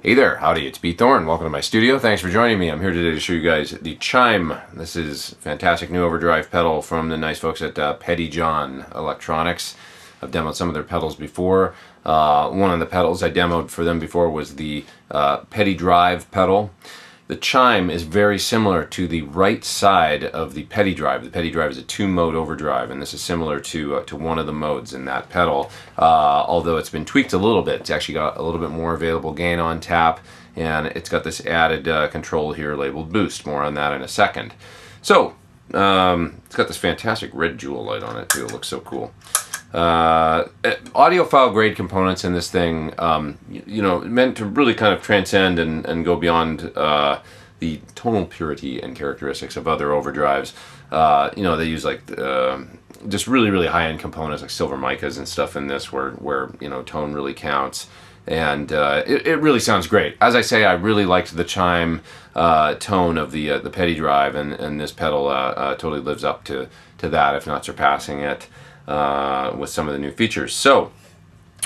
Hey there, howdy, it's Pete Thorn. Welcome to my studio. Thanks for joining me. I'm here today to show you guys the Chime. This is a fantastic new overdrive pedal from the nice folks at PettyJohn Electronics. I've demoed some of their pedals before. One of the pedals I demoed for them before was the PettyDrive pedal. The Chime is very similar to the right side of the PettyDrive. The PettyDrive is a 2-mode overdrive, and this is similar to one of the modes in that pedal, although it's been tweaked a little bit. It's actually got a little bit more available gain on tap, and it's got this added control here labeled Boost. More on that in a second. So, it's got this fantastic red jewel light on it too. It looks so cool. Audiophile grade components in this thing, you know, meant to really kind of transcend and go beyond the tonal purity and characteristics of other overdrives. You know, they use like just really high-end components like silver micas and stuff in this where you know, tone really counts. And it really sounds great. As I say, I really liked the Chime tone of the PettyDrive, and this pedal totally lives up to that, if not surpassing it. With some of the new features. So,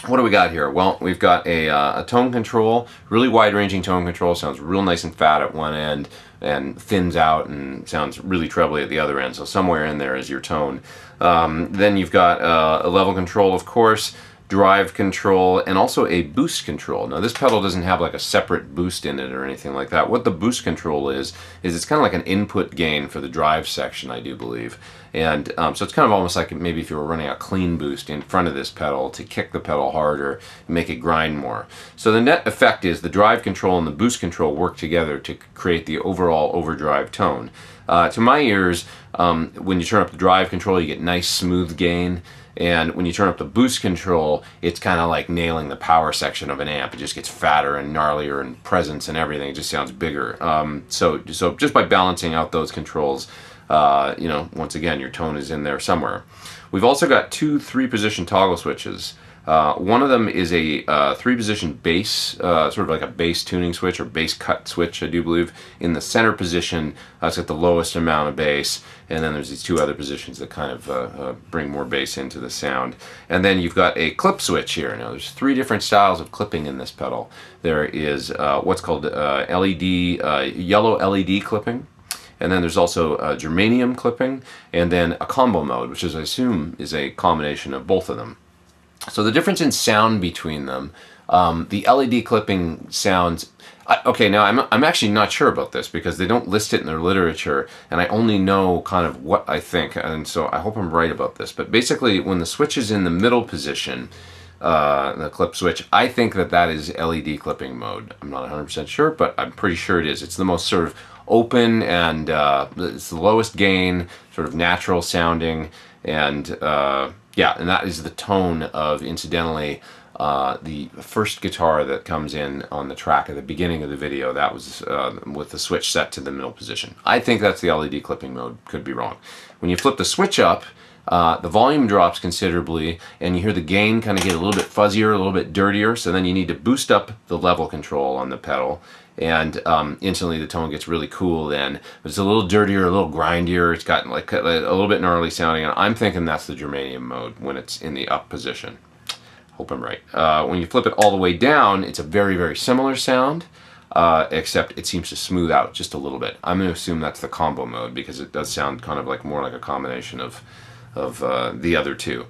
what do we got here? Well, we've got a tone control, really wide-ranging tone control. Sounds real nice and fat at one end and thins out and sounds really trebly at the other end. So somewhere in there is your tone. Then you've got a level control, of course, drive control, and also a boost control. Now this pedal doesn't have like a separate boost in it or anything like that. What the boost control is it's kind of like an input gain for the drive section, I do believe. And so it's kind of almost like maybe if you were running a clean boost in front of this pedal to kick the pedal harder and make it grind more. So the net effect is the drive control and the boost control work together to create the overall overdrive tone. To my ears, when you turn up the drive control, you get nice smooth gain. And when you turn up the boost control, it's kind of like nailing the power section of an amp. It just gets fatter and gnarlier and presence and everything. It just sounds bigger. So just by balancing out those controls, you know, once again, your tone is in there somewhere. We've also got two 3-position toggle switches. One of them is a 3-position bass, sort of like a bass tuning switch or bass cut switch, I do believe. In the center position, it's got the lowest amount of bass, and then there's these two other positions that kind of bring more bass into the sound. And then you've got a clip switch here. Now there's 3 different styles of clipping in this pedal. There is what's called LED, yellow LED clipping. And then there's also germanium clipping, and then a combo mode, which is, I assume, is a combination of both of them. So the difference in sound between them, the LED clipping sounds, okay, now I'm actually not sure about this because they don't list it in their literature, and I only know kind of what I think, and so I hope I'm right about this. But basically, when the switch is in the middle position, the clip switch, I think that is LED clipping mode. I'm not 100% sure, but I'm pretty sure it is. It's the most sort of open, and it's the lowest gain, sort of natural sounding, and yeah, and that is the tone of, incidentally, the first guitar that comes in on the track at the beginning of the video. That was with the switch set to the middle position. I think that's the LED clipping mode. Could be wrong. When you flip the switch up, the volume drops considerably, and you hear the gain kind of get a little bit fuzzier, a little bit dirtier, so then you need to boost up the level control on the pedal, and instantly the tone gets really cool then. But it's a little dirtier, a little grindier. It's got like a little bit gnarly sounding, and I'm thinking that's the germanium mode when it's in the up position. Hope I'm right. When you flip it all the way down, it's a very, very similar sound, except it seems to smooth out just a little bit. I'm going to assume that's the combo mode because it does sound kind of like more like a combination of the other two.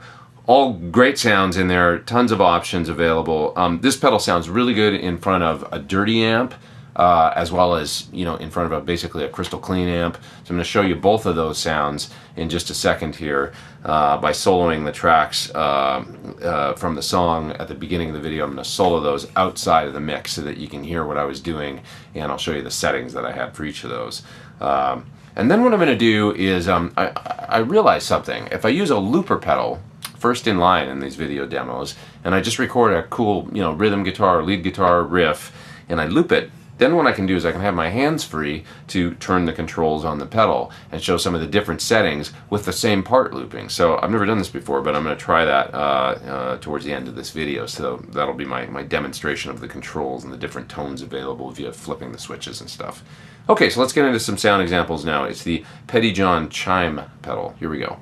All great sounds in there, tons of options available. This pedal sounds really good in front of a dirty amp, as well as, you know, in front of basically a crystal clean amp. So I'm going to show you both of those sounds in just a second here by soloing the tracks from the song at the beginning of the video. I'm going to solo those outside of the mix so that you can hear what I was doing, and I'll show you the settings that I had for each of those. And then what I'm going to do is I realized something. If I use a looper pedal first in line in these video demos, and I just record a cool, you know, rhythm guitar, lead guitar riff, and I loop it, then what I can do is I can have my hands free to turn the controls on the pedal and show some of the different settings with the same part looping. So I've never done this before, but I'm going to try that towards the end of this video. So that'll be my demonstration of the controls and the different tones available via flipping the switches and stuff. Okay, so let's get into some sound examples now. It's the PettyJohn Chime pedal. Here we go.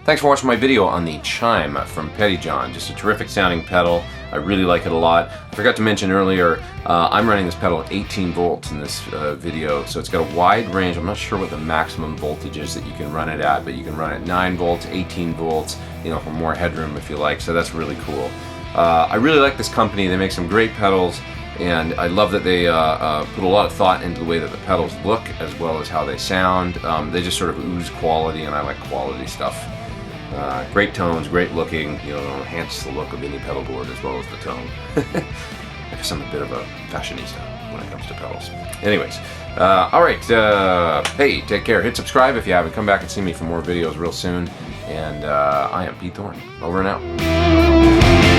Thanks for watching my video on the Chime from PettyJohn. Just a terrific sounding pedal. I really like it a lot. I forgot to mention earlier, I'm running this pedal at 18 volts in this video, so it's got a wide range. I'm not sure what the maximum voltage is that you can run it at, but you can run it 9 volts, 18 volts, you know, for more headroom if you like, so that's really cool. I really like this company. They make some great pedals, and I love that they put a lot of thought into the way that the pedals look as well as how they sound. They just sort of ooze quality, and I like quality stuff. Great tones, great looking, you know, enhance the look of any pedal board as well as the tone. I guess I'm a bit of a fashionista when it comes to pedals. Anyways, alright, hey, take care. Hit subscribe if you haven't. Come back and see me for more videos real soon. And I am Pete Thorn. Over and out.